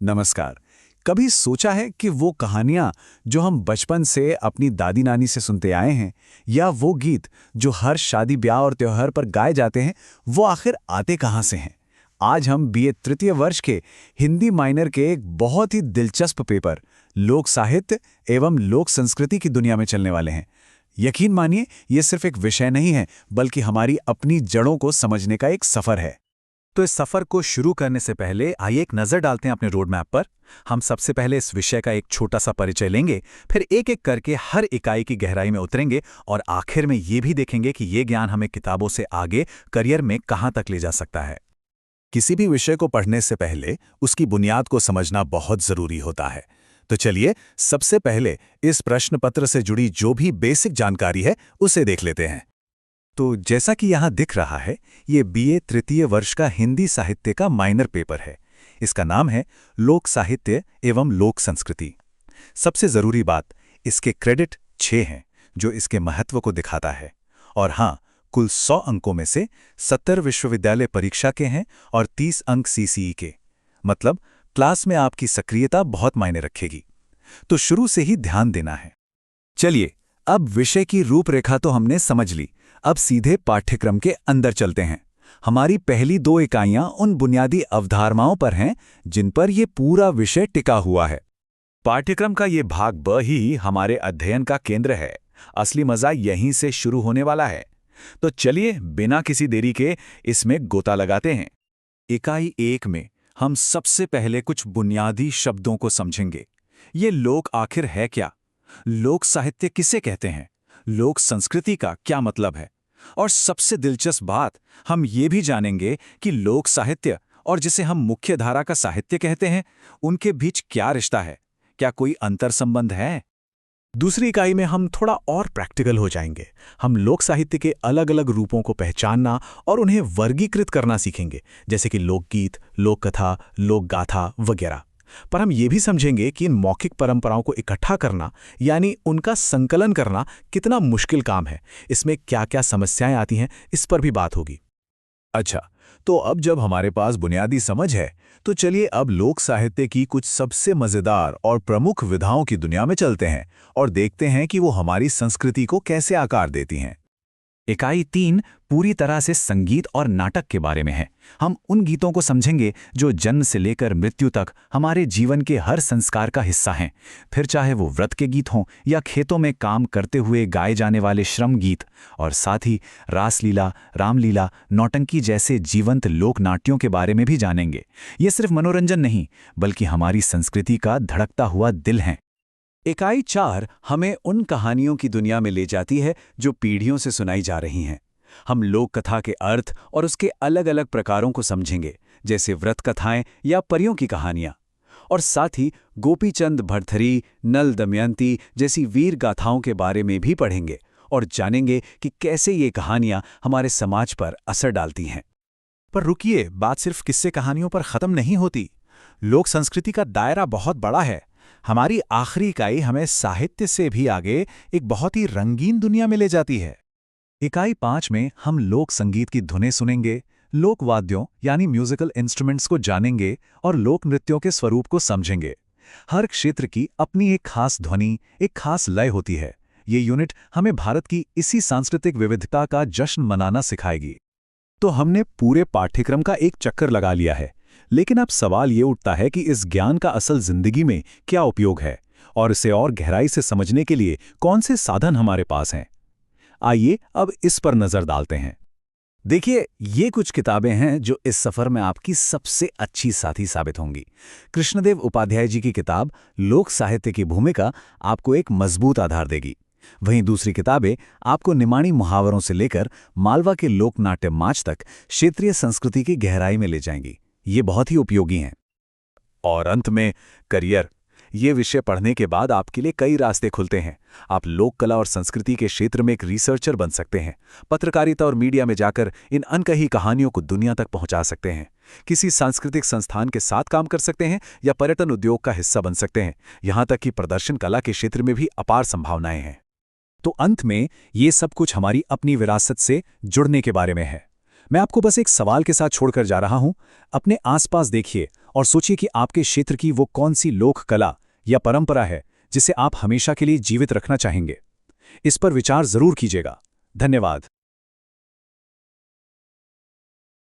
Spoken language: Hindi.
नमस्कार। कभी सोचा है कि वो कहानियां जो हम बचपन से अपनी दादी नानी से सुनते आए हैं, या वो गीत जो हर शादी ब्याह और त्योहार पर गाए जाते हैं, वो आखिर आते कहाँ से हैं? आज हम बीए तृतीय वर्ष के हिंदी माइनर के एक बहुत ही दिलचस्प पेपर लोक साहित्य एवं लोक संस्कृति की दुनिया में चलने वाले हैं। यकीन मानिए, ये सिर्फ एक विषय नहीं है, बल्कि हमारी अपनी जड़ों को समझने का एक सफर है। तो इस सफर को शुरू करने से पहले आइए एक नजर डालते हैं अपने रोड मैप पर। हम सबसे पहले इस विषय का एक छोटा सा परिचय लेंगे, फिर एक एक करके हर इकाई की गहराई में उतरेंगे और आखिर में ये भी देखेंगे कि ये ज्ञान हमें किताबों से आगे करियर में कहाँ तक ले जा सकता है। किसी भी विषय को पढ़ने से पहले उसकी बुनियाद को समझना बहुत जरूरी होता है। तो चलिए सबसे पहले इस प्रश्न पत्र से जुड़ी जो भी बेसिक जानकारी है उसे देख लेते हैं। तो जैसा कि यहाँ दिख रहा है, ये बीए तृतीय वर्ष का हिंदी साहित्य का माइनर पेपर है। इसका नाम है लोक साहित्य एवं लोक संस्कृति। सबसे जरूरी बात, इसके क्रेडिट 6 हैं, जो इसके महत्व को दिखाता है। और हाँ, कुल 100 अंकों में से 70 विश्वविद्यालय परीक्षा के हैं और 30 अंक सीसीई के। मतलब क्लास में आपकी सक्रियता बहुत मायने रखेगी। तो शुरू से ही ध्यान देना है। चलिए, अब विषय की रूपरेखा तो हमने समझ ली। अब सीधे पाठ्यक्रम के अंदर चलते हैं। हमारी पहली 2 इकाइयां उन बुनियादी अवधारणाओं पर हैं जिन पर यह पूरा विषय टिका हुआ है। पाठ्यक्रम का ये भाग ब ही हमारे अध्ययन का केंद्र है। असली मजा यहीं से शुरू होने वाला है। तो चलिए बिना किसी देरी के इसमें गोता लगाते हैं। इकाई 1 में हम सबसे पहले कुछ बुनियादी शब्दों को समझेंगे। ये लोक आखिर है क्या? लोक साहित्य किसे कहते हैं? लोक संस्कृति का क्या मतलब है? और सबसे दिलचस्प बात, हम ये भी जानेंगे कि लोक साहित्य और जिसे हम मुख्य धारा का साहित्य कहते हैं, उनके बीच क्या रिश्ता है? क्या कोई अंतर संबंध है? दूसरी इकाई में हम थोड़ा और प्रैक्टिकल हो जाएंगे। हम लोक साहित्य के अलग अलग रूपों को पहचानना और उन्हें वर्गीकृत करना सीखेंगे, जैसे कि लोकगीत, लोक कथा, लोक गाथा वगैरह। पर हम ये भी समझेंगे कि इन मौखिक परंपराओं को इकट्ठा करना, यानी उनका संकलन करना, कितना मुश्किल काम है। इसमें क्या क्या समस्याएं आती हैं, इस पर भी बात होगी। अच्छा, तो अब जब हमारे पास बुनियादी समझ है, तो चलिए अब लोक साहित्य की कुछ सबसे मजेदार और प्रमुख विधाओं की दुनिया में चलते हैं और देखते हैं कि वो हमारी संस्कृति को कैसे आकार देती हैं। इकाई 3 पूरी तरह से संगीत और नाटक के बारे में है। हम उन गीतों को समझेंगे जो जन्म से लेकर मृत्यु तक हमारे जीवन के हर संस्कार का हिस्सा हैं। फिर चाहे वो व्रत के गीत हों या खेतों में काम करते हुए गाए जाने वाले श्रम गीत। और साथ ही रासलीला, रामलीला, नौटंकी जैसे जीवंत लोक नाट्यों के बारे में भी जानेंगे। ये सिर्फ मनोरंजन नहीं, बल्कि हमारी संस्कृति का धड़कता हुआ दिल है। इकाई 4 हमें उन कहानियों की दुनिया में ले जाती है जो पीढ़ियों से सुनाई जा रही हैं। हम लोक कथा के अर्थ और उसके अलग अलग प्रकारों को समझेंगे, जैसे व्रत कथाएं या परियों की कहानियां। और साथ ही गोपीचंद भरथरी, नल दमयंती जैसी वीर गाथाओं के बारे में भी पढ़ेंगे और जानेंगे कि कैसे ये कहानियां हमारे समाज पर असर डालती हैं। पर रुकिए, बात सिर्फ किस्से कहानियों पर खत्म नहीं होती। लोक संस्कृति का दायरा बहुत बड़ा है। हमारी आखिरी इकाई हमें साहित्य से भी आगे एक बहुत ही रंगीन दुनिया में ले जाती है। इकाई 5 में हम लोक संगीत की धुनें सुनेंगे, लोक वाद्यों यानी म्यूजिकल इंस्ट्रूमेंट्स को जानेंगे और लोक नृत्यों के स्वरूप को समझेंगे। हर क्षेत्र की अपनी एक खास ध्वनि, एक खास लय होती है। ये यूनिट हमें भारत की इसी सांस्कृतिक विविधता का जश्न मनाना सिखाएगी। तो हमने पूरे पाठ्यक्रम का एक चक्कर लगा लिया है, लेकिन अब सवाल ये उठता है कि इस ज्ञान का असल जिंदगी में क्या उपयोग है और इसे और गहराई से समझने के लिए कौन से साधन हमारे पास हैं। आइए अब इस पर नजर डालते हैं। देखिए, ये कुछ किताबें हैं जो इस सफर में आपकी सबसे अच्छी साथी साबित होंगी। कृष्णदेव उपाध्याय जी की किताब लोक साहित्य की भूमिका आपको एक मजबूत आधार देगी। वहीं दूसरी किताबें आपको निमाणी मुहावरों से लेकर मालवा के लोकनाट्य माच तक क्षेत्रीय संस्कृति की गहराई में ले जाएंगी। ये बहुत ही उपयोगी हैं। और अंत में करियर। ये विषय पढ़ने के बाद आपके लिए कई रास्ते खुलते हैं। आप लोक कला और संस्कृति के क्षेत्र में एक रिसर्चर बन सकते हैं। पत्रकारिता और मीडिया में जाकर इन अनकही कहानियों को दुनिया तक पहुंचा सकते हैं। किसी सांस्कृतिक संस्थान के साथ काम कर सकते हैं या पर्यटन उद्योग का हिस्सा बन सकते हैं। यहां तक कि प्रदर्शन कला के क्षेत्र में भी अपार संभावनाएं हैं। तो अंत में ये सब कुछ हमारी अपनी विरासत से जुड़ने के बारे में है। मैं आपको बस एक सवाल के साथ छोड़कर जा रहा हूं। अपने आसपास देखिए और सोचिए कि आपके क्षेत्र की वो कौन सी लोक कला या परंपरा है जिसे आप हमेशा के लिए जीवित रखना चाहेंगे। इस पर विचार जरूर कीजिएगा। धन्यवाद।